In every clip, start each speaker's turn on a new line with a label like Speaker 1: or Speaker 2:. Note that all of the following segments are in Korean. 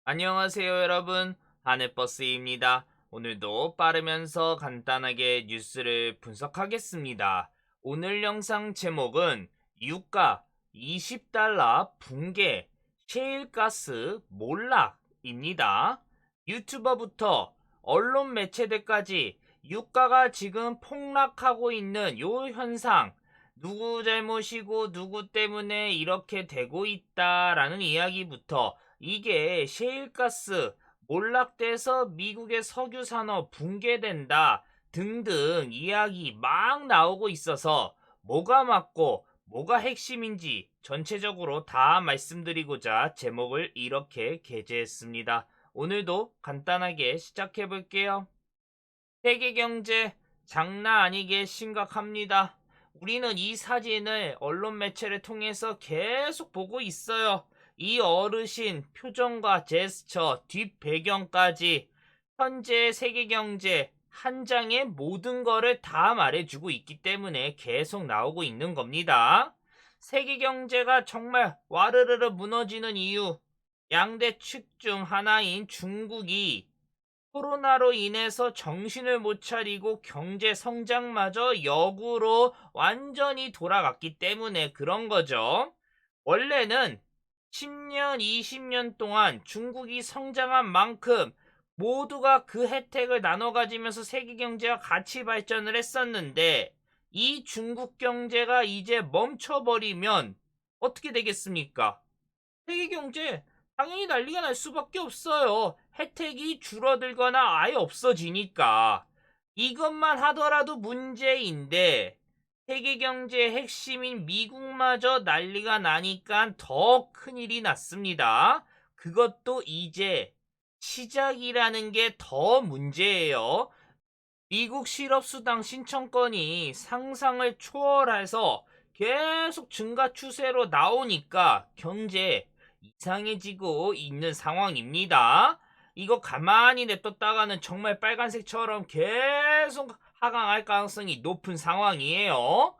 Speaker 1: 안녕하세요 여러분, 하늘버스입니다. 오늘도 빠르면서 간단하게 뉴스를 분석하겠습니다. 오늘 영상 제목은 유가 20달러 붕괴, 셰일가스 몰락입니다. 유튜버부터 언론 매체들까지 유가가 지금 폭락하고 있는 요 현상, 누구 잘못이고 누구 때문에 이렇게 되고 있다라는 이야기부터 이게 셰일가스 몰락돼서 미국의 석유 산업 붕괴된다 등등 이야기 막 나오고 있어서 뭐가 맞고 뭐가 핵심인지 전체적으로 다 말씀드리고자 제목을 이렇게 게재했습니다. 오늘도 간단하게 시작해 볼게요. 세계 경제 장난 아니게 심각합니다. 우리는 이 사진을 언론 매체를 통해서 계속 보고 있어요. 이 어르신 표정과 제스처, 뒷 배경까지 현재 세계 경제 한 장의 모든 거를 다 말해주고 있기 때문에 계속 나오고 있는 겁니다. 세계 경제가 정말 와르르르 무너지는 이유, 양대 축 중 하나인 중국이 코로나로 인해서 정신을 못 차리고 경제 성장마저 역으로 완전히 돌아갔기 때문에 그런 거죠. 원래는 10년, 20년 동안 중국이 성장한 만큼 모두가 그 혜택을 나눠 가지면서 세계 경제가 같이 발전을 했었는데 이 중국 경제가 이제 멈춰버리면 어떻게 되겠습니까? 세계 경제 당연히 난리가 날 수밖에 없어요. 혜택이 줄어들거나 아예 없어지니까. 이것만 하더라도 문제인데 세계 경제의 핵심인 미국마저 난리가 나니까 더 큰일이 났습니다. 그것도 이제 시작이라는 게 더 문제예요. 미국 실업수당 신청건이 상상을 초월해서 계속 증가 추세로 나오니까 경제 이상해지고 있는 상황입니다. 이거 가만히 냅뒀다가는 정말 빨간색처럼 계속 하강할 가능성이 높은 상황이에요.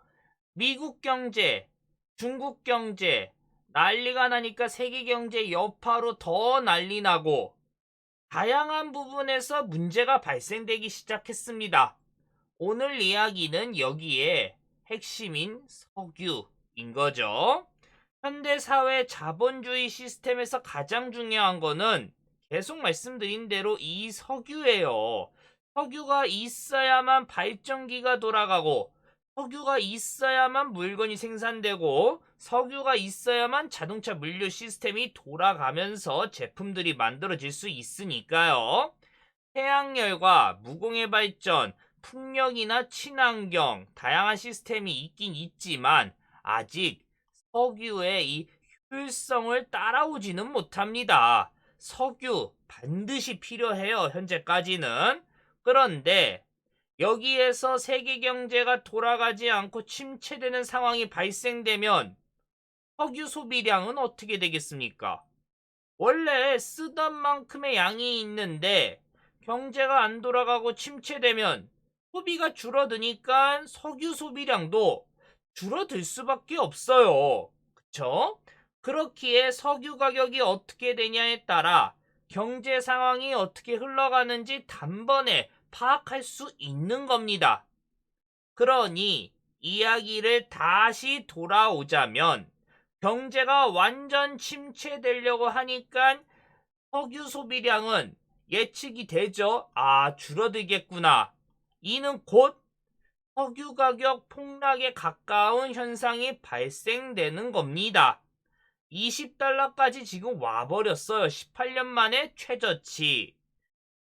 Speaker 1: 미국 경제, 중국 경제, 난리가 나니까 세계 경제 여파로 더 난리 나고 다양한 부분에서 문제가 발생되기 시작했습니다. 오늘 이야기는 여기에 핵심인 석유인 거죠. 현대사회 자본주의 시스템에서 가장 중요한 거는 계속 말씀드린 대로 이 석유예요. 석유가 있어야만 발전기가 돌아가고 석유가 있어야만 물건이 생산되고 석유가 있어야만 자동차 물류 시스템이 돌아가면서 제품들이 만들어질 수 있으니까요. 태양열과 무공해 발전, 풍력이나 친환경, 다양한 시스템이 있긴 있지만 아직 석유의 이 효율성을 따라오지는 못합니다. 석유 반드시 필요해요, 현재까지는. 그런데 여기에서 세계 경제가 돌아가지 않고 침체되는 상황이 발생되면 석유 소비량은 어떻게 되겠습니까? 원래 쓰던 만큼의 양이 있는데 경제가 안 돌아가고 침체되면 소비가 줄어드니까 석유 소비량도 줄어들 수밖에 없어요. 그쵸? 그렇기에 석유 가격이 어떻게 되냐에 따라 경제 상황이 어떻게 흘러가는지 단번에 파악할 수 있는 겁니다. 그러니 이야기를 다시 돌아오자면 경제가 완전 침체되려고 하니까 석유 소비량은 예측이 되죠. 아, 줄어들겠구나. 이는 곧 석유 가격 폭락에 가까운 현상이 발생되는 겁니다. 20달러까지 지금 와버렸어요. 18년 만에 최저치.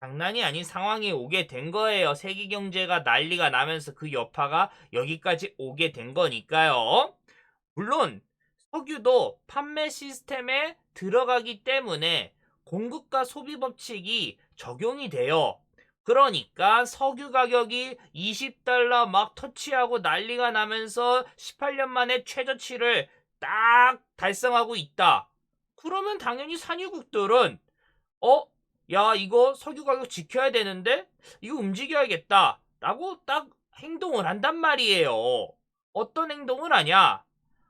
Speaker 1: 장난이 아닌 상황이 오게 된 거예요. 세계 경제가 난리가 나면서 그 여파가 여기까지 오게 된 거니까요. 물론 석유도 판매 시스템에 들어가기 때문에 공급과 소비 법칙이 적용이 돼요. 그러니까 석유 가격이 20달러 막 터치하고 난리가 나면서 18년 만에 최저치를 딱 달성하고 있다. 그러면 당연히 산유국들은 어? 야, 이거 석유 가격 지켜야 되는데? 이거 움직여야겠다. 라고 딱 행동을 한단 말이에요. 어떤 행동을 하냐?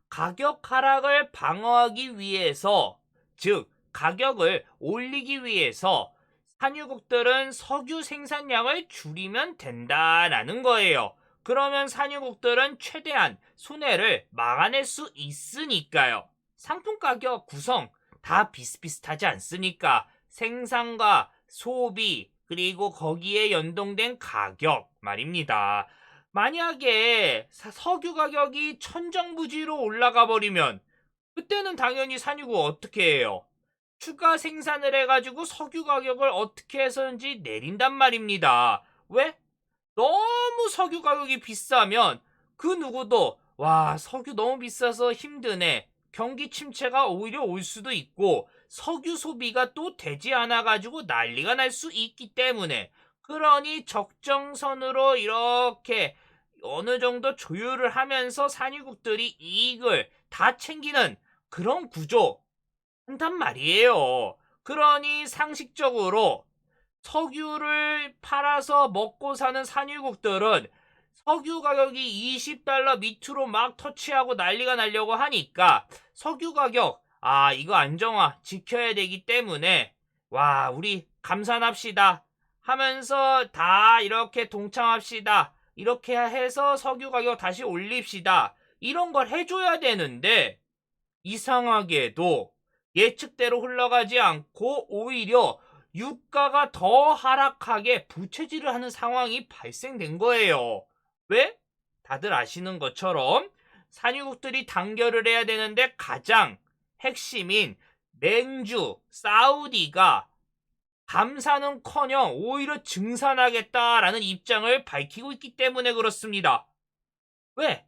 Speaker 1: 가격 하락을 방어하기 위해서, 즉, 가격을 올리기 위해서 산유국들은 석유 생산량을 줄이면 된다라는 거예요. 그러면 산유국들은 최대한 손해를 막아낼 수 있으니까요. 상품 가격 구성 다 비슷비슷하지 않습니까? 생산과 소비 그리고 거기에 연동된 가격 말입니다. 만약에 석유 가격이 천정부지로 올라가 버리면 그때는 당연히 산유국 어떻게 해요? 추가 생산을 해가지고 석유 가격을 어떻게 해서든지 내린단 말입니다. 왜? 너무 석유 가격이 비싸면 그 누구도 와 석유 너무 비싸서 힘드네. 경기 침체가 오히려 올 수도 있고 석유 소비가 또 되지 않아가지고 난리가 날 수 있기 때문에 그러니 적정선으로 이렇게 어느 정도 조율을 하면서 산유국들이 이익을 다 챙기는 그런 구조 한단 말이에요. 그러니 상식적으로 석유를 팔아서 먹고 사는 산유국들은 석유 가격이 $20 밑으로 막 터치하고 난리가 나려고 하니까 석유 가격 이거 안정화 지켜야 되기 때문에 와 우리 감산합시다 하면서 다 이렇게 동참합시다 이렇게 해서 석유 가격 다시 올립시다 이런 걸 해줘야 되는데 이상하게도 예측대로 흘러가지 않고 오히려 유가가 더 하락하게 부채질을 하는 상황이 발생된 거예요. 왜? 다들 아시는 것처럼 산유국들이 단결을 해야 되는데 가장 핵심인 맹주, 사우디가 감산은커녕 오히려 증산하겠다라는 입장을 밝히고 있기 때문에 그렇습니다. 왜?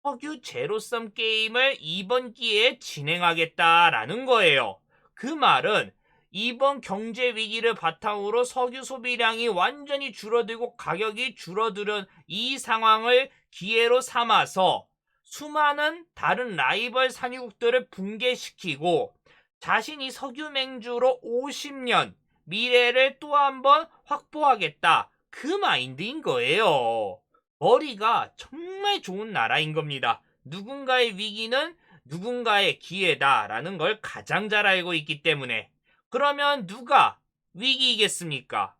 Speaker 1: 석유 제로섬 게임을 이번 기회에 진행하겠다라는 거예요. 그 말은 이번 경제 위기를 바탕으로 석유 소비량이 완전히 줄어들고 가격이 줄어드는 이 상황을 기회로 삼아서 수많은 다른 라이벌 산유국들을 붕괴시키고 자신이 석유 맹주로 50년 미래를 또 한번 확보하겠다. 그 마인드인 거예요. 머리가 정말 좋은 나라인 겁니다. 누군가의 위기는 누군가의 기회다라는 걸 가장 잘 알고 있기 때문에. 그러면 누가 위기이겠습니까?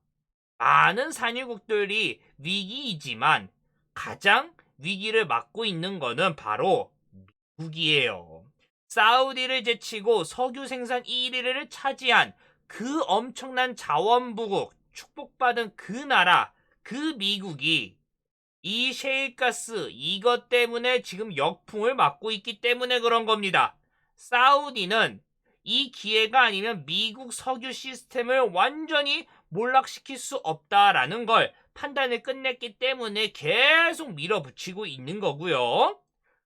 Speaker 1: 많은 산유국들이 위기이지만 가장 위기를 맞고 있는 거는 바로 미국이에요. 사우디를 제치고 석유 생산 1위를 차지한 그 엄청난 자원부국, 축복받은 그 나라, 그 미국이 이 셰일가스 이것 때문에 지금 역풍을 맞고 있기 때문에 그런 겁니다. 사우디는 이 기회가 아니면 미국 석유 시스템을 완전히 몰락시킬 수 없다라는 걸 판단을 끝냈기 때문에 계속 밀어붙이고 있는 거고요.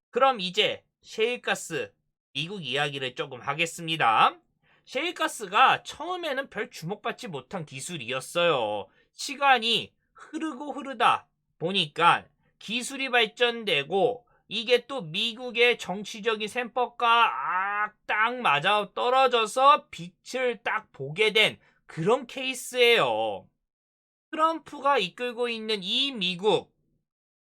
Speaker 1: 그럼 이제 셰일가스 미국 이야기를 조금 하겠습니다. 셰일가스가 처음에는 별 주목받지 못한 기술이었어요. 시간이 흐르다 보니까 기술이 발전되고 이게 또 미국의 정치적인 셈법과 딱 맞아 떨어져서 빛을 딱 보게 된 그런 케이스예요. 트럼프가 이끌고 있는 이 미국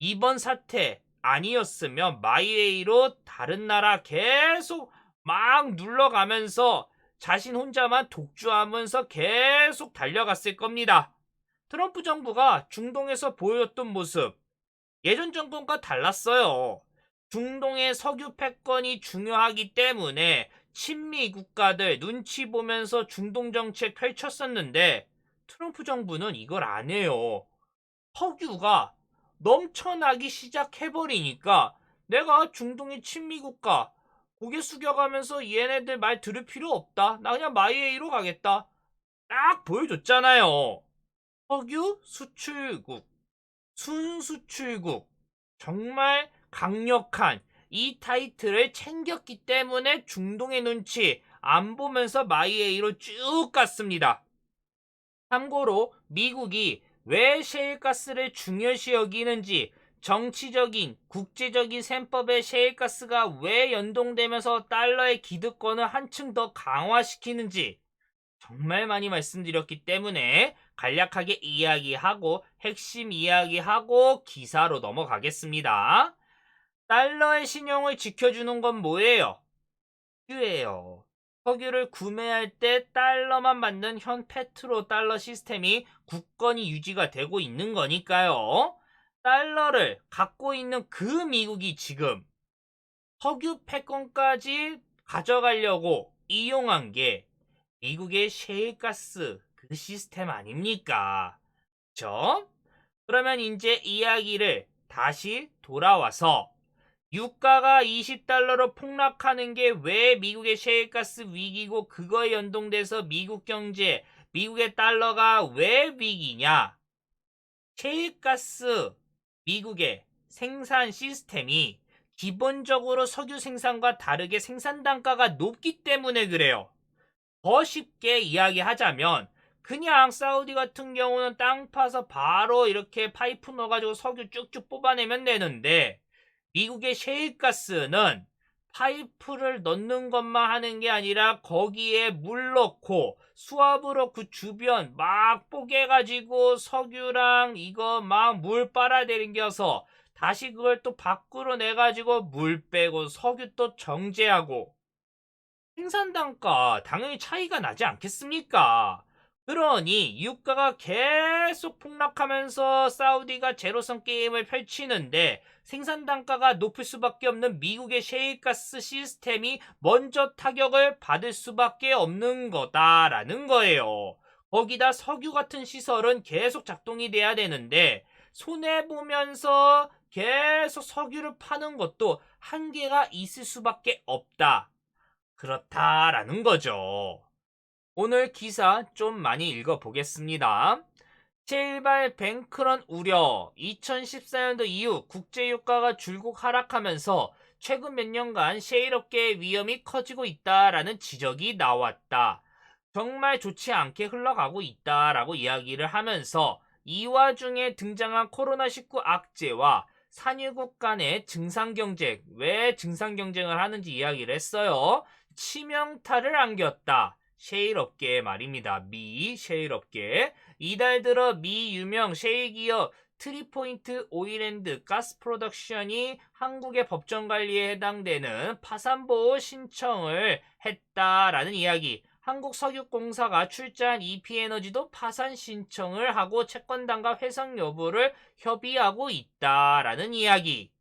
Speaker 1: 이번 사태 아니었으면 마이웨이로 다른 나라 계속 막 눌러가면서 자신 혼자만 독주하면서 계속 달려갔을 겁니다. 트럼프 정부가 중동에서 보여줬던 모습 예전 정권과 달랐어요. 중동의 석유 패권이 중요하기 때문에 친미 국가들 눈치 보면서 중동 정책 펼쳤었는데 트럼프 정부는 이걸 안 해요. 석유가 넘쳐나기 시작해버리니까 내가 중동의 친미 국가 고개 숙여가면서 얘네들 말 들을 필요 없다. 나 그냥 마이웨이로 가겠다. 딱 보여줬잖아요. 석유 수출국, 순수출국, 정말 강력한 이 타이틀을 챙겼기 때문에 중동의 눈치 안 보면서 마이웨이로 쭉 갔습니다. 참고로 미국이 왜 셰일가스를 중요시 여기는지 정치적인 국제적인 셈법에 셰일가스가 왜 연동되면서 달러의 기득권을 한층 더 강화시키는지 정말 많이 말씀드렸기 때문에 간략하게 이야기하고 핵심 이야기하고 기사로 넘어가겠습니다. 달러의 신용을 지켜주는 건 뭐예요? 석유예요. 석유를 구매할 때 달러만 받는 현 페트로 달러 시스템이 굳건히 유지가 되고 있는 거니까요. 달러를 갖고 있는 그 미국이 지금 석유 패권까지 가져가려고 이용한 게 미국의 셰일가스 그 시스템 아닙니까? 그쵸? 그러면 이제 이야기를 다시 돌아와서 유가가 20달러로 폭락하는 게 왜 미국의 셰일가스 위기고 그거에 연동돼서 미국 경제, 미국의 달러가 왜 위기냐? 셰일가스 미국의 생산 시스템이 기본적으로 석유 생산과 다르게 생산 단가가 높기 때문에 그래요. 더 쉽게 이야기하자면 그냥 사우디 같은 경우는 땅 파서 바로 이렇게 파이프 넣어가지고 석유 쭉쭉 뽑아내면 되는데 미국의 셰일가스는 파이프를 넣는 것만 하는 게 아니라 거기에 물 넣고 수압으로 그 주변 막 뽀개가지고 석유랑 이거 막 물 빨아들여서 다시 그걸 또 밖으로 내가지고 물 빼고 석유 또 정제하고 생산 단가 당연히 차이가 나지 않겠습니까? 그러니 유가가 계속 폭락하면서 사우디가 제로섬 게임을 펼치는데 생산 단가가 높을 수밖에 없는 미국의 셰일가스 시스템이 먼저 타격을 받을 수밖에 없는 거다라는 거예요. 거기다 석유 같은 시설은 계속 작동이 돼야 되는데 손해보면서 계속 석유를 파는 것도 한계가 있을 수밖에 없다. 그렇다라는 거죠. 오늘 기사 좀 많이 읽어보겠습니다. 셰일발 뱅크런 우려. 2014년도 이후 국제유가가 줄곧 하락하면서 최근 몇 년간 셰일업계의 위험이 커지고 있다라는 지적이 나왔다. 정말 좋지 않게 흘러가고 있다라고 이야기를 하면서 이 와중에 등장한 코로나19 악재와 산유국 간의 증상경쟁, 왜 증상경쟁을 하는지 이야기를 했어요. 치명타를 안겼다. 셰일업계 말입니다. 미 셰일업계. 이달 들어 미 유명 셰일 기업 트리포인트 오일앤드 가스 프로덕션이 한국의 법정 관리에 해당되는 파산보호 신청을 했다라는 이야기. 한국석유공사가 출자한 EP에너지도 파산 신청을 하고 채권단가 회상 여부를 협의하고 있다라는 이야기.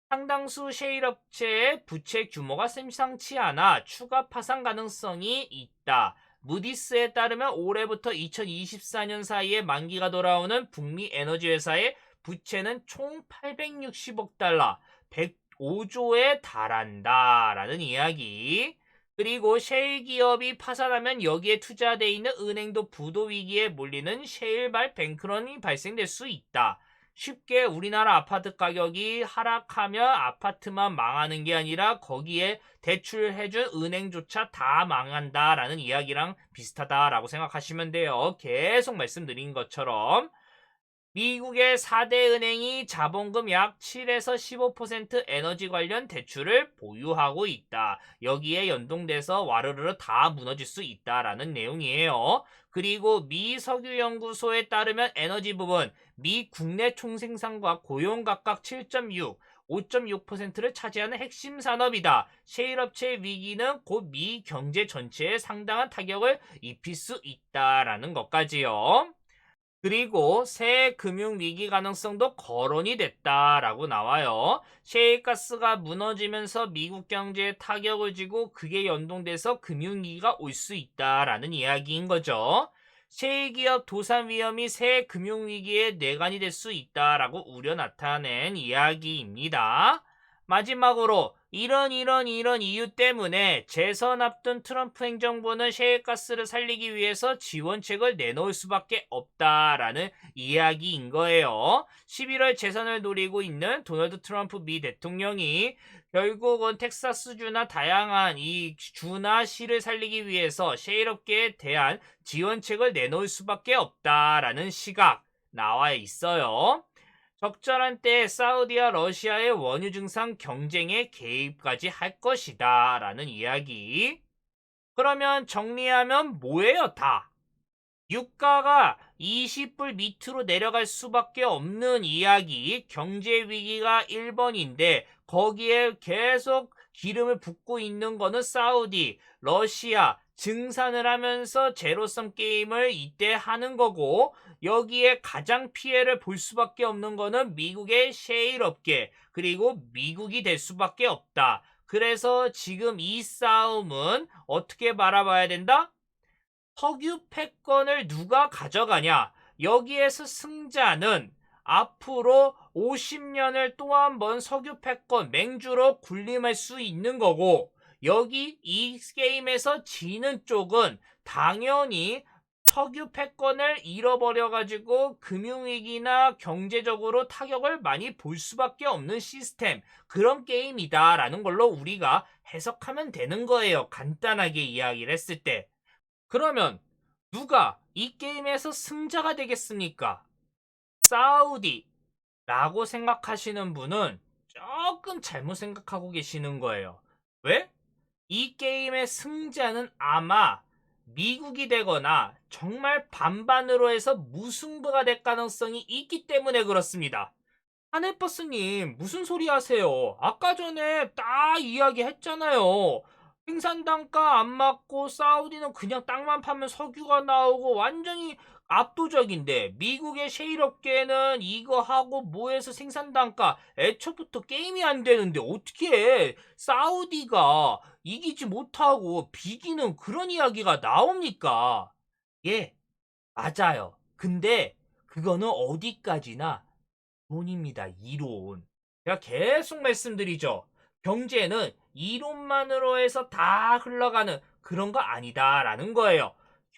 Speaker 1: 상당수 셰일업체의 부채 규모가 심상치 않아 추가 파산 가능성이 있다. 무디스에 따르면 올해부터 2024년 사이에 만기가 돌아오는 북미 에너지 회사의 부채는 총 860억 달러, 105조에 달한다라는 이야기. 그리고 셰일 기업이 파산하면 여기에 투자돼 있는 은행도 부도 위기에 몰리는 셰일발 뱅크런이 발생될 수 있다. 쉽게 우리나라 아파트 가격이 하락하면 아파트만 망하는 게 아니라 거기에 대출해준 은행조차 다 망한다라는 이야기랑 비슷하다라고 생각하시면 돼요. 계속 말씀드린 것처럼 미국의 4대 은행이 자본금 약 7에서 15% 에너지 관련 대출을 보유하고 있다. 여기에 연동돼서 와르르르 다 무너질 수 있다라는 내용이에요. 그리고 미 석유연구소에 따르면 에너지 부분 미 국내 총생산과 고용 각각 7.6, 5.6%를 차지하는 핵심 산업이다. 셰일업체의 위기는 곧 미 경제 전체에 상당한 타격을 입힐 수 있다라는 것까지요. 그리고 새 금융위기 가능성도 거론이 됐다라고 나와요. 셰일가스가 무너지면서 미국 경제에 타격을 주고 그게 연동돼서 금융위기가 올 수 있다라는 이야기인 거죠. 셰일 기업 도산 위험이 새 금융위기의 뇌관이 될 수 있다라고 우려 나타낸 이야기입니다. 마지막으로 이런 이유 때문에 재선 앞둔 트럼프 행정부는 셰일가스를 살리기 위해서 지원책을 내놓을 수밖에 없다라는 이야기인 거예요. 11월 재선을 노리고 있는 도널드 트럼프 미 대통령이 결국은 텍사스주나 다양한 이 주나 시를 살리기 위해서 셰일업계에 대한 지원책을 내놓을 수밖에 없다라는 시각 나와 있어요. 적절한 때에 사우디와 러시아의 원유 증상 경쟁에 개입까지 할 것이다 라는 이야기. 그러면 정리하면 뭐예요 다? 유가가 20불 밑으로 내려갈 수밖에 없는 이야기. 경제 위기가 1번인데 거기에 계속 기름을 붓고 있는 거는 사우디, 러시아 증산을 하면서 제로섬 게임을 이때 하는 거고, 여기에 가장 피해를 볼 수밖에 없는 거는 미국의 셰일 업계, 그리고 미국이 될 수밖에 없다. 그래서 지금 이 싸움은 어떻게 바라봐야 된다? 석유 패권을 누가 가져가냐? 여기에서 승자는 앞으로 50년을 또 한 번 석유 패권 맹주로 군림할 수 있는 거고, 여기 이 게임에서 지는 쪽은 당연히 석유 패권을 잃어버려가지고 금융위기나 경제적으로 타격을 많이 볼 수밖에 없는 시스템, 그런 게임이다라는 걸로 우리가 해석하면 되는 거예요. 간단하게 이야기를 했을 때. 그러면 누가 이 게임에서 승자가 되겠습니까? 사우디라고 생각하시는 분은 조금 잘못 생각하고 계시는 거예요. 왜? 이 게임의 승자는 아마 미국이 되거나 정말 반반으로 해서 무승부가 될 가능성이 있기 때문에 그렇습니다. 하네버스님, 무슨 소리 하세요? 아까 전에 딱 이야기했잖아요. 생산단가 안 맞고 사우디는 그냥 땅만 파면 석유가 나오고 완전히 압도적인데, 미국의 셰일 업계는 이거 하고 뭐해서 생산단가 애초부터 게임이 안 되는데 어떻게 사우디가 이기지 못하고 비기는 그런 이야기가 나옵니까? 예, 맞아요. 근데 그거는 어디까지나 이론입니다. 이론. 제가 계속 말씀드리죠. 경제는 이론만으로 해서 다 흘러가는 그런 거 아니다라는 거예요.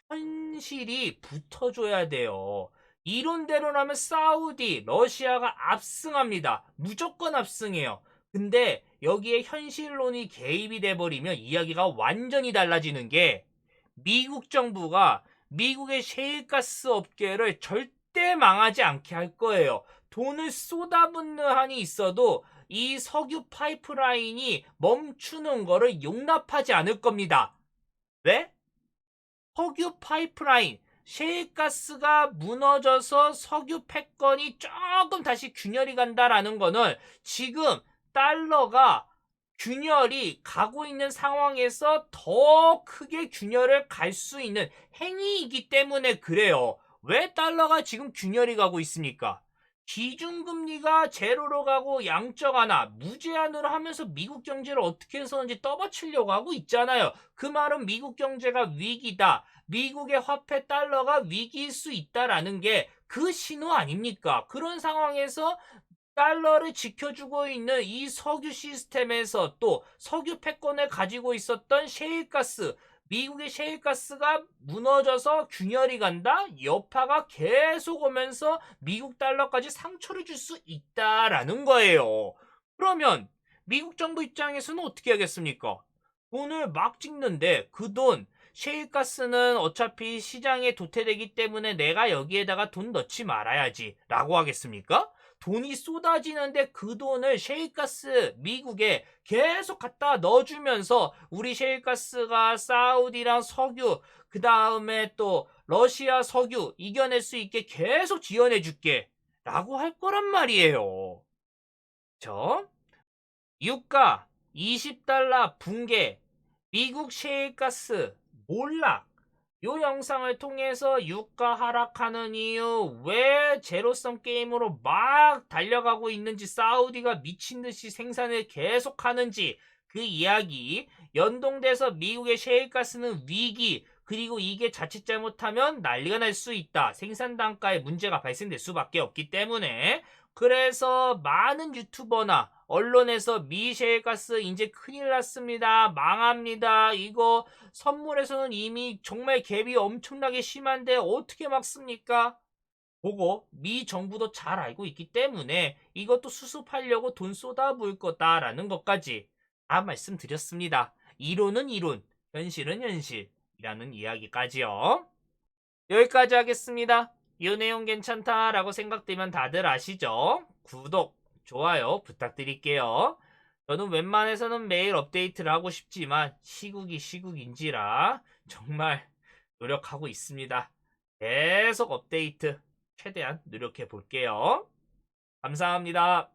Speaker 1: 현실이 붙어줘야 돼요. 이론대로라면 사우디, 러시아가 압승합니다. 무조건 압승해요. 근데 여기에 현실론이 개입이 돼버리면 이야기가 완전히 달라지는 게, 미국 정부가 미국의 셰일가스 업계를 절대 망하지 않게 할 거예요. 돈을 쏟아붓는 한이 있어도 이 석유 파이프라인이 멈추는 거를 용납하지 않을 겁니다. 왜? 석유 파이프라인, 셰일가스가 무너져서 석유 패권이 조금 다시 균열이 간다라는 거는 지금 달러가 균열이 가고 있는 상황에서 더 크게 균열을 갈 수 있는 행위이기 때문에 그래요. 왜 달러가 지금 균열이 가고 있습니까? 기준금리가 제로로 가고 양적 완화, 무제한으로 하면서 미국 경제를 어떻게 해서든지 떠받치려고 하고 있잖아요. 그 말은 미국 경제가 위기다, 미국의 화폐 달러가 위기일 수 있다라는 게 그 신호 아닙니까? 그런 상황에서 달러를 지켜주고 있는 이 석유 시스템에서 또 석유 패권을 가지고 있었던 셰일가스, 미국의 셰일가스가 무너져서 균열이 간다? 여파가 계속 오면서 미국 달러까지 상처를 줄 수 있다라는 거예요. 그러면 미국 정부 입장에서는 어떻게 하겠습니까? 돈을 막 찍는데 그 돈, 셰일가스는 어차피 시장에 도태되기 때문에 내가 여기에다가 돈 넣지 말아야지 라고 하겠습니까? 돈이 쏟아지는데 그 돈을 셰일가스 미국에 계속 갖다 넣어주면서 우리 셰일가스가 사우디랑 석유, 그 다음에 또 러시아 석유 이겨낼 수 있게 계속 지원해줄게 라고 할 거란 말이에요. 유가 20달러 붕괴, 미국 셰일가스 몰락. 요 영상을 통해서 유가 하락하는 이유, 왜 제로섬 게임으로 막 달려가고 있는지, 사우디가 미친듯이 생산을 계속하는지 그 이야기, 연동돼서 미국의 셰일가스는 위기, 그리고 이게 자칫 잘못하면 난리가 날 수 있다. 생산 단가에 문제가 발생될 수밖에 없기 때문에. 그래서 많은 유튜버나 언론에서 미 셰일가스 이제 큰일 났습니다, 망합니다, 이거 선물에서는 이미 정말 갭이 엄청나게 심한데 어떻게 막습니까? 보고 미 정부도 잘 알고 있기 때문에 이것도 수습하려고 돈 쏟아부을 거다라는 것까지 다 말씀드렸습니다. 이론은 이론, 현실은 현실이라는 이야기까지요. 여기까지 하겠습니다. 이 내용 괜찮다라고 생각되면 다들 아시죠? 구독, 좋아요 부탁드릴게요. 저는 웬만해서는 매일 업데이트를 하고 싶지만 시국이 시국인지라 정말 노력하고 있습니다. 계속 업데이트 최대한 노력해 볼게요. 감사합니다.